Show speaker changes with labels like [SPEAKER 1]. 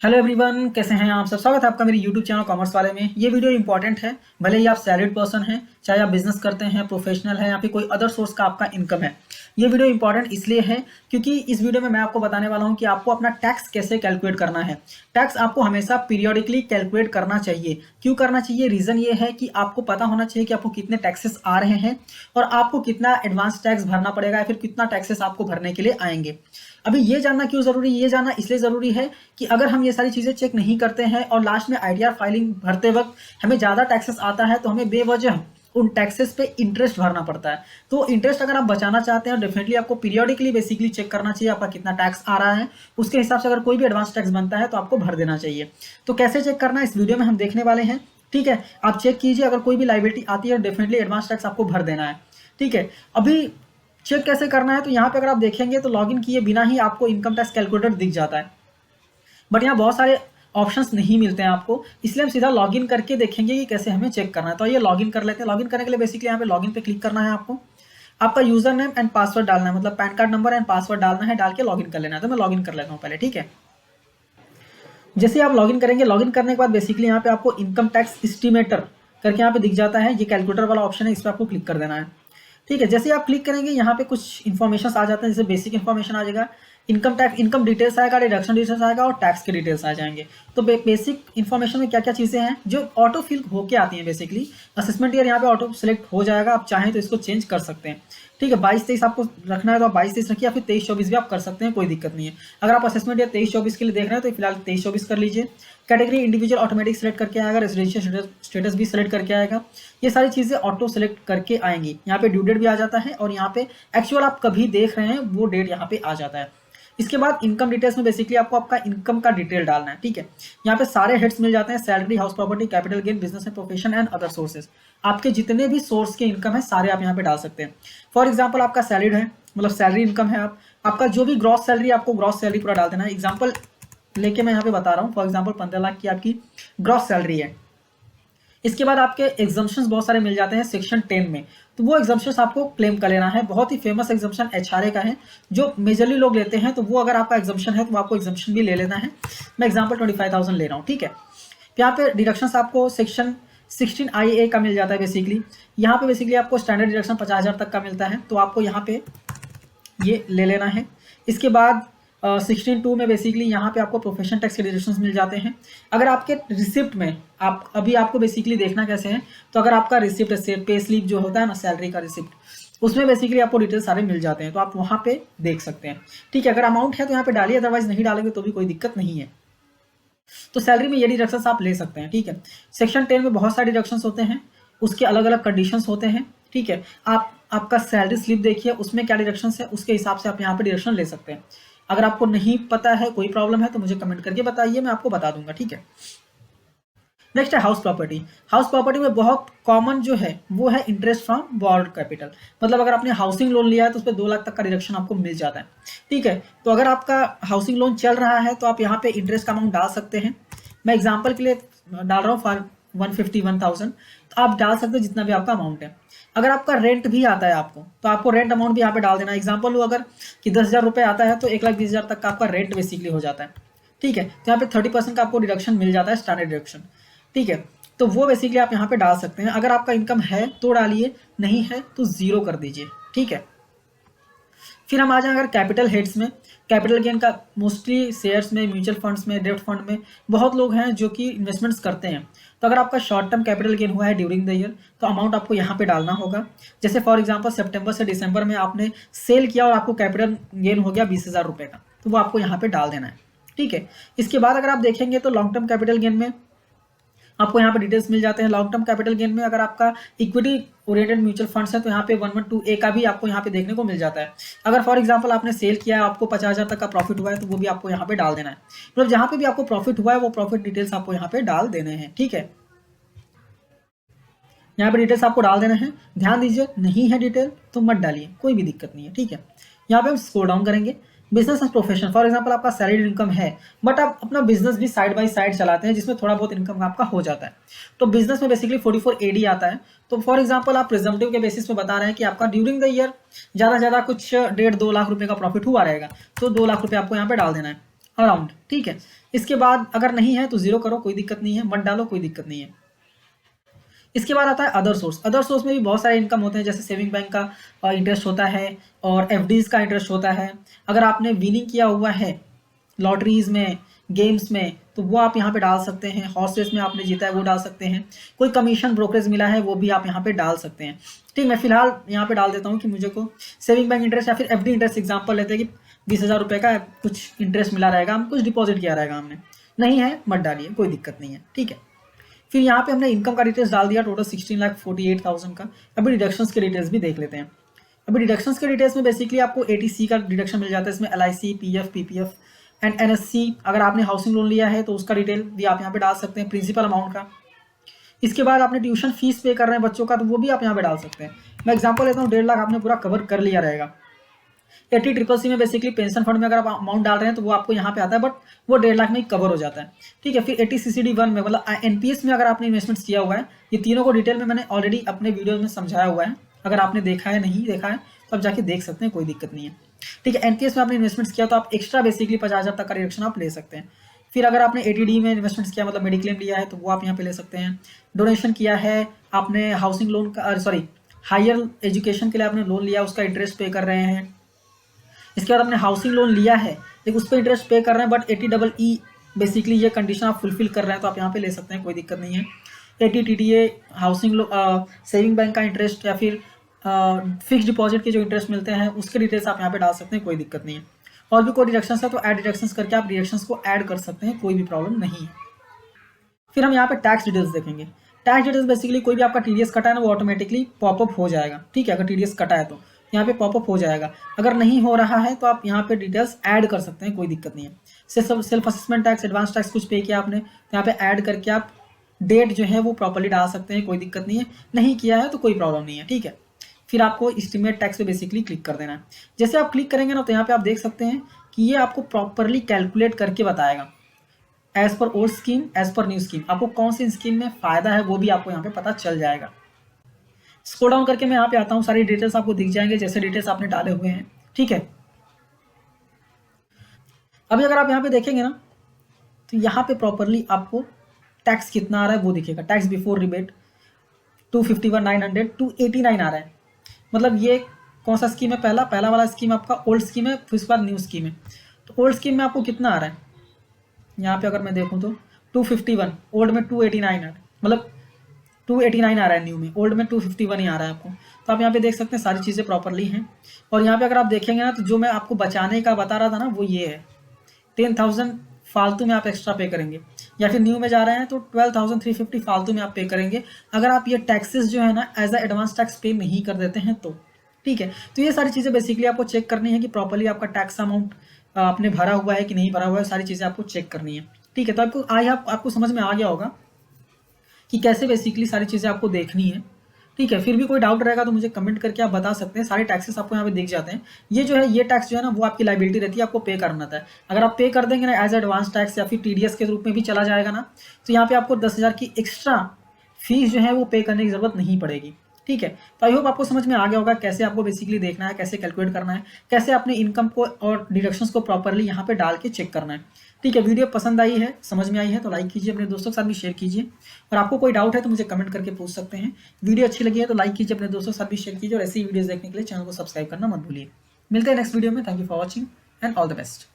[SPEAKER 1] Hello everyone, कैसे हैं आप सब। स्वागत है आपका मेरे यूट्यूब चैनल कॉमर्स वाले में। ये वीडियो इंपॉर्टेंट है, भले ही आप सैलरीड पर्सन हैं, चाहे आप बिजनेस करते हैं, प्रोफेशनल है या फिर कोई अदर सोर्स का आपका इनकम है। ये वीडियो इंपॉर्टेंट इसलिए है क्योंकि इस वीडियो में मैं आपको बताने वाला हूं कि आपको अपना टैक्स कैसे कैलकुलेट करना है। टैक्स आपको हमेशा पीरियोडिकली कैलकुलेट करना चाहिए। क्यों करना चाहिए? रीज़न ये है कि आपको पता होना चाहिए कि आपको कितने टैक्सेस आ रहे हैं और आपको कितना एडवांस टैक्स भरना पड़ेगा या फिर कितना टैक्सेस आपको भरने के लिए आएंगे। अभी ये जानना क्यों ज़रूरी? ये जानना इसलिए ज़रूरी है कि अगर हम ये सारी चीज़ें चेक नहीं करते हैं और लास्ट में आईटीआर फाइलिंग भरते वक्त हमें ज़्यादा टैक्सेस आता है तो हमें बेवजह उन टैक्सेस पे इंटरेस्ट भरना पड़ता है। तो इंटरेस्ट अगर आप बचाना चाहते हैं, डेफिनेटली आपको पीरियोडिकली बेसिकली चेक करना चाहिए आपका कितना टैक्स आ रहा है। उसके हिसाब से अगर कोई भी एडवांस टैक्स बनता है तो आपको भर देना चाहिए। तो कैसे चेक करना है इस वीडियो में हम देखने वाले हैं। ठीक है, आप चेक कीजिए, अगर कोई भी लायबिलिटी आती है डेफिनेटली एडवांस टैक्स आपको भर देना है। ठीक है, अभी चेक कैसे करना है तो यहाँ पे अगर आप देखेंगे तो लॉगिन किए बिना ही आपको इनकम टैक्स कैलकुलेटर दिख जाता है, बट यहाँ बहुत सारे ऑप्शंस नहीं मिलते हैं आपको, इसलिए हम सीधा लॉगिन करके देखेंगे कि कैसे हमें चेक करना है। तो ये लॉगिन कर लेते हैं। लॉगिन करने के लिए बेसिकली यहाँ पे लॉगिन पे क्लिक करना है आपको। आपका यूजर नेम एंड पासवर्ड डालना है, मतलब pan card number and password डालना है, डाल के लॉगिन कर लेना है। तो मैं लॉगिन कर लेता हूँ पहले। ठीक है, जैसे आप लॉगिन करेंगे, लॉगिन करने के बाद बेसिकली यहाँ पे आपको इनकम टैक्स एस्टिमेटर करके यहाँ पे दिख जाता है। ये कैलकुलेटर वाला ऑप्शन है, इस पर आपको क्लिक कर देना है। ठीक है, जैसे आप क्लिक करेंगे यहाँ पे कुछ इन्फॉर्मेशन आ जाते हैं, जैसे बेसिक इन्फॉर्मेशन आ जाएगा, इनकम टैक्स इनकम डिटेल्स आएगा, डिडक्शन डिटेल्स आएगा और टैक्स के डिटेल्स आ जाएंगे। तो बेसिक इन्फॉर्मेशन में क्या क्या चीज़ें हैं जो ऑटो फिल होके आती हैं। बेसिकली असेसमेंट ईयर यहाँ पे ऑटो सेलेक्ट हो जाएगा, आप चाहें तो इसको चेंज कर सकते हैं। ठीक है, 22-23 आपको रखना है तो आप 22-23 रखिए, या फिर 23-24 भी आप कर सकते हैं, कोई दिक्कत नहीं है। अगर आप असेसमेंट ईयर 23-24 के लिए देख रहे हैं तो फिलहाल 23-24 कर लीजिए। कैटेगरी इंडिविजुअल ऑटोमेटिक सेलेक्ट करके आएगा, रेजिडेंशियल स्टेटस भी सेलेक्ट करके आएगा। ये सारी चीज़ें ऑटो सेलेक्ट करके आएंगी। यहाँ पे ड्यू डेट भी आ जाता है और यहाँ पे एक्चुअल आप कभी देख रहे हैं वो डेट यहाँ पे आ जाता है। इसके बाद इनकम डिटेल्स में बेसिकली आपको आपका इनकम का डिटेल डालना है। ठीक है, यहाँ पे सारे हेड्स मिल जाते हैं, salary, house property, capital gain, business and profession and other sources. आपके जितने भी सोर्स के इनकम है सारे आप यहाँ पे डाल सकते हैं। फॉर एग्जाम्पल आपका सैलरीड है, मतलब सैलरी इनकम है, आपका जो भी ग्रॉस सैलरी, आपको ग्रॉस सैलरी पूरा डाल देना है। एग्जाम्पल लेके मैं यहाँ पे बता रहा हूँ, फॉर एग्जाम्पल 15 लाख की आपकी ग्रॉस सैलरी है। इसके बाद आपके एग्जाम्पशंस बहुत सारे मिल जाते हैं सेक्शन 10 में, तो वो एग्जाम्पशंस आपको क्लेम कर लेना है। बहुत ही फेमस एग्जाम्पशन एचआरए का है जो मेजरली लोग लेते हैं, तो वो अगर आपका एग्जाम्पशन है तो वो आपको एग्जाम्पशन भी ले लेना है। मैं एग्जाम्पल 25,000 ले रहा हूँ। ठीक है, यहाँ पे डिडक्शंस आपको सेक्शन 16IA का मिल जाता है। बेसिकली यहाँ पे बेसिकली आपको स्टैंडर्ड डिडक्शन 50,000 तक का मिलता है, तो आपको यहाँ पे ये ले लेना है। इसके बाद 16(2) में बेसिकली यहाँ पे आपको प्रोफेशन टैक्स के डिडक्शंस मिल जाते हैं। अगर आपके रिसिप्ट में आप अभी आपको बेसिकली देखना कैसे है, तो अगर आपका रिसिप्ट पे स्लिप जो होता है ना, सैलरी का रिसिप्ट, उसमें बेसिकली आपको डिटेल्स सारे मिल जाते हैं, तो आप वहाँ पे देख सकते हैं। ठीक है, अगर अमाउंट है तो यहाँ पे डालिए, अदरवाइज नहीं डालेंगे तो भी कोई दिक्कत नहीं है। तो सैलरी में ये डिडक्शंस आप ले सकते हैं। ठीक है, सेक्शन 10 में बहुत सारे डिडक्शंस होते हैं, उसके अलग अलग कंडीशंस होते हैं। ठीक है, आप आपका सैलरी स्लिप देखिए, उसमें क्या डिडक्शंस है, उसके हिसाब से आप यहाँ पे डिडक्शन ले सकते हैं। अगर आपको नहीं पता है, कोई प्रॉब्लम है तो मुझे कमेंट करके बताइए, मैं आपको बता दूंगा। ठीक है, नेक्स्ट है हाउस प्रॉपर्टी। हाउस प्रॉपर्टी में बहुत कॉमन जो है वो है इंटरेस्ट फ्रॉम बोरोड कैपिटल, मतलब अगर आपने हाउसिंग लोन लिया है तो उस पर 2 लाख तक का डिडक्शन आपको मिल जाता है। ठीक है, तो अगर आपका हाउसिंग लोन चल रहा है तो आप यहाँ पे इंटरेस्ट का अमाउंट डाल सकते हैं। मैं एग्जाम्पल के लिए डाल रहा हूँ फॉर 151,000, तो आप डाल सकते हैं जितना भी आपका अमाउंट है। अगर आपका रेंट भी आता है आपको, तो आपको रेंट अमाउंट भी यहाँ पे डाल देना। एग्जाम्पल लो, अगर कि 10,000 रुपये आता है तो 1,20,000 तक का आपका रेंट बेसिकली हो जाता है। ठीक है, तो यहाँ पे 30% का आपको डिडक्शन मिल जाता है, स्टैंडर्ड डिडक्शन। ठीक है, तो वो बेसिकली आप यहाँ पे डाल सकते हैं। अगर आपका इनकम है तो डालिए, नहीं है तो जीरो कर दीजिए। ठीक है, फिर हम आ जाएं अगर कैपिटल हेड्स में। कैपिटल गेन का मोस्टली शेयर्स में, म्यूचुअल फंड्स में, डेब्ट फंड में बहुत लोग हैं जो कि इन्वेस्टमेंट्स करते हैं। तो अगर आपका शॉर्ट टर्म कैपिटल गेन हुआ है ड्यूरिंग द ईयर तो अमाउंट आपको यहाँ पे डालना होगा। जैसे फॉर एग्जांपल सितंबर से दिसंबर में आपने सेल किया और आपको कैपिटल गेन हो गया 20,000 रुपये का, तो वो आपको यहाँ पे डाल देना है। ठीक है, इसके बाद अगर आप देखेंगे तो लॉन्ग टर्म कैपिटल गेन में आपको यहाँ पे डिटेल्स मिल जाते हैं। लॉन्ग टर्म कैपिटल गेन में अगर आपका इक्विटी ओरिएंटेड म्यूचुअल फंड्स है तो यहाँ पे 112A का भी आपको यहाँ पे देखने को मिल जाता है। अगर फॉर एग्जांपल आपने सेल किया है, आपको 50,000 तक का प्रॉफिट हुआ है, तो वो भी आपको यहाँ पे डाल देना है। मतलब जहाँ पे भी आपको प्रॉफिट हुआ है वो प्रॉफिट डिटेल्स आपको यहाँ पे डाल देने हैं। ठीक है, यहाँ पे डिटेल्स आपको डाल देना है। ध्यान दीजिए, नहीं है डिटेल तो मत डालिए, कोई भी दिक्कत नहीं है। ठीक है, यहाँ पे हम स्क्रॉल डाउन करेंगे। Business and profession, for example आपका सैलरी इनकम है बट आप अपना बिजनेस भी साइड बाय साइड चलाते हैं जिसमें थोड़ा बहुत इनकम आपका हो जाता है, तो बिजनेस में बेसिकली 44AD आता है। तो फॉर एग्जांपल आप प्रिजम्पटिव के बेसिस पे बता रहे हैं कि आपका ड्यूरिंग द ईयर ज़्यादा कुछ 1.5-2 लाख रुपए का प्रॉफिट हुआ रहेगा, तो 2 लाख रुपए आपको यहाँ पे डाल देना है। अराउंड, ठीक है। इसके बाद अगर नहीं है तो जीरो करो, कोई दिक्कत नहीं है, मत डालो, कोई दिक्कत नहीं है। इसके बाद आता है अदर सोर्स। अदर सोर्स में भी बहुत सारे इनकम होते हैं, जैसे सेविंग बैंक का इंटरेस्ट होता है और एफडीज का इंटरेस्ट होता है। अगर आपने विनिंग किया हुआ है लॉटरीज में, गेम्स में, तो वो आप यहाँ पे डाल सकते हैं। हॉर्स रेस में आपने जीता है वो डाल सकते हैं। कोई कमीशन ब्रोकरेज मिला है वो भी आप यहाँ पे डाल सकते हैं। ठीक, मैं फिलहाल यहाँ पे डाल देता हूँ कि मुझे को सेविंग बैंक इंटरेस्ट या फिर एफडी इंटरेस्ट एग्जाम्पल लेते हैं कि 20,000 रुपये का कुछ इंटरेस्ट मिला रहेगा, हम कुछ डिपॉजिट किया रहेगा हमने। नहीं है मत डालिए, कोई दिक्कत नहीं है, ठीक है। फिर यहाँ पे हमने इनकम का डिटेल्स डाल दिया, टोटल 16,48,000 का। अभी डिडक्शंस के डिटेल्स भी देख लेते हैं। अभी डिडक्शंस के डिटेल्स में बेसिकली आपको एटीसी का डिडक्शन मिल जाता है, इसमें LIC, PF, PPF and NSC. अगर आपने हाउसिंग लोन लिया है तो उसका डिटेल भी आप यहाँ पे डाल सकते हैं, प्रिंसिपल अमाउंट का। इसके बाद आपने ट्यूशन फीस पे कर रहे हैं बच्चों का, तो वो भी आप यहाँ पे डाल सकते हैं। मैं एग्जाम्पल लेता हूँ, 1.5 लाख आपने पूरा कवर कर लिया रहेगा। 80CCC में बेसिकली पेंशन फंड में अगर आप अमाउंट डाल रहे हैं तो वो आपको यहाँ पे आता है, बट वो 1.5 लाख में ही कवर हो जाता है, ठीक है। फिर 80CCD1 में मतलब एनपीएस में अगर आपने इन्वेस्टमेंट किया हुआ है, ये तीनों को डिटेल में मैंने ऑलरेडी अपने वीडियो में समझाया हुआ है। अगर आपने देखा है, नहीं देखा है तो आप जाके देख सकते हैं, कोई दिक्कत नहीं है, ठीक है। एनपीएस में आपने इन्वेस्टमेंट किया तो आप एक्स्ट्रा बेसिकली 50,000 तक का रिडक्शन आप ले सकते हैं। फिर अगर आपने एटीडी में इन्वेस्टमेंट किया, मतलब मेडिक्लेम लिया है, तो वो आप यहाँ पे ले सकते हैं। डोनेशन किया है आपने हाउसिंग लोन का, सॉरी हायर एजुकेशन के लिए आपने लोन लिया, उसका इंटरेस्ट पे कर रहे हैं। इसके बाद आपने हाउसिंग लोन लिया है, एक उस पर इंटरेस्ट पे कर रहे हैं, बट 80EE बेसिकली ये कंडीशन आप फुलफिल कर रहे हैं तो आप यहाँ पे ले सकते हैं, कोई दिक्कत नहीं है। 80TTA हाउसिंग सेविंग बैंक का इंटरेस्ट या फिर फिक्स डिपॉजिट के जो इंटरेस्ट मिलते हैं उसके डिटेल्स आप यहाँ पे डाल सकते हैं, कोई दिक्कत नहीं है। और भी कोई डिडक्शंस है तो ऐड डिडक्शंस करके आप डिडक्शंस को ऐड कर सकते हैं, कोई भी प्रॉब्लम नहीं है। फिर हम यहाँ पे टैक्स डिटेल्स देखेंगे। टैक्स डिटेल्स बेसिकली कोई भी आपका टीडीएस कटा है ना, वो ऑटोमेटिकली पॉपअप हो जाएगा, ठीक है। अगर टीडीएस कटा है तो यहाँ पे पॉपअप हो जाएगा। अगर नहीं हो रहा है तो आप यहाँ पे डिटेल्स ऐड कर सकते हैं, कोई दिक्कत नहीं है। Self assessment tax, advance tax कुछ पे किया आपने तो यहाँ पे ऐड करके आप डेट जो है वो प्रॉपर्ली डाल सकते हैं, कोई दिक्कत नहीं है। नहीं किया है तो कोई प्रॉब्लम नहीं है, ठीक है। फिर आपको एस्टीमेट टैक्स पे बेसिकली क्लिक कर देना है। जैसे आप क्लिक करेंगे ना तो यहाँ पे आप देख सकते हैं कि ये आपको प्रॉपरली कैलकुलेट करके बताएगा, as per old scheme, as per new scheme. आपको कौन सी स्कीम में फायदा है वो भी आपको यहाँ पे पता चल जाएगा। स्क्रॉल डाउन करके मैं यहाँ पे आता हूँ, सारी डिटेल्स आपको दिख जाएंगे जैसे डिटेल्स आपने डाले हुए हैं, ठीक है। अभी अगर आप यहाँ पे देखेंगे ना तो यहाँ पे प्रॉपरली आपको टैक्स कितना आ रहा है वो दिखेगा। टैक्स बिफोर रिबेट 251,900 289 आ रहा है। मतलब ये कौन सा स्कीम है, पहला वाला स्कीम आपका ओल्ड स्कीम है, फिर उसके बाद न्यू स्कीम है। तो ओल्ड स्कीम में आपको कितना आ रहा है, यहाँ पे अगर मैं देखूँ तो 251, ओल्ड में 289 है, मतलब 289 आ रहा है न्यू में, ओल्ड में 251 ही आ रहा है आपको। तो आप यहाँ पे देख सकते हैं सारी चीज़ें प्रॉपरली हैं। और यहाँ पे अगर आप देखेंगे ना तो जो मैं आपको बचाने का बता रहा था ना वो ये है, 10,000 फालतू में आप एक्स्ट्रा पे करेंगे, या फिर न्यू में जा रहे हैं तो 12,350 फालतू में आप पे करेंगे, अगर आप ये टैक्सेस जो है ना एज अ एडवांस टैक्स पे नहीं कर देते हैं तो, ठीक है। तो ये सारी चीज़ें बेसिकली आपको चेक करनी है कि प्रॉपरली आपका टैक्स अमाउंट आपने भरा हुआ है कि नहीं भरा हुआ है, सारी चीज़ें आपको चेक करनी है, ठीक है। तो आपको समझ में आ गया होगा कि कैसे बेसिकली सारी चीज़ें आपको देखनी है, ठीक है। फिर भी कोई डाउट रहेगा तो मुझे कमेंट करके आप बता सकते हैं। सारे टैक्सेस आपको यहाँ पे दिख जाते हैं। ये जो है ये टैक्स जो है ना वो आपकी लाइबिलिटी रहती है, आपको पे करना था। अगर आप पे कर देंगे ना एज एडवांस टैक्स या फिर टीडीएस के रूप में भी चला जाएगा ना, तो यहाँ पे आपको 10,000 की एक्स्ट्रा फीस जो है वो पे करने की जरूरत नहीं पड़ेगी, ठीक है। तो आई होप आपको समझ में आ गया होगा कैसे आपको बेसिकली देखना है, कैसे कैलकुलेट करना है, कैसे अपने इनकम को और डिडक्शंस को प्रॉपरली यहाँ पे डाल के चेक करना है, ठीक है। वीडियो पसंद आई है, समझ में आई है तो लाइक कीजिए, अपने दोस्तों के साथ भी शेयर कीजिए। और आपको कोई डाउट है तो मुझे कमेंट करके पूछ सकते हैं। वीडियो अच्छी लगी है तो लाइक कीजिए, अपने दोस्तों के साथ भी शेयर कीजिए, और ऐसी वीडियोस देखने के लिए चैनल को सब्सक्राइब करना मत भूलिए। मिलते हैं नेक्स्ट वीडियो में। Thank you for watching and all the best.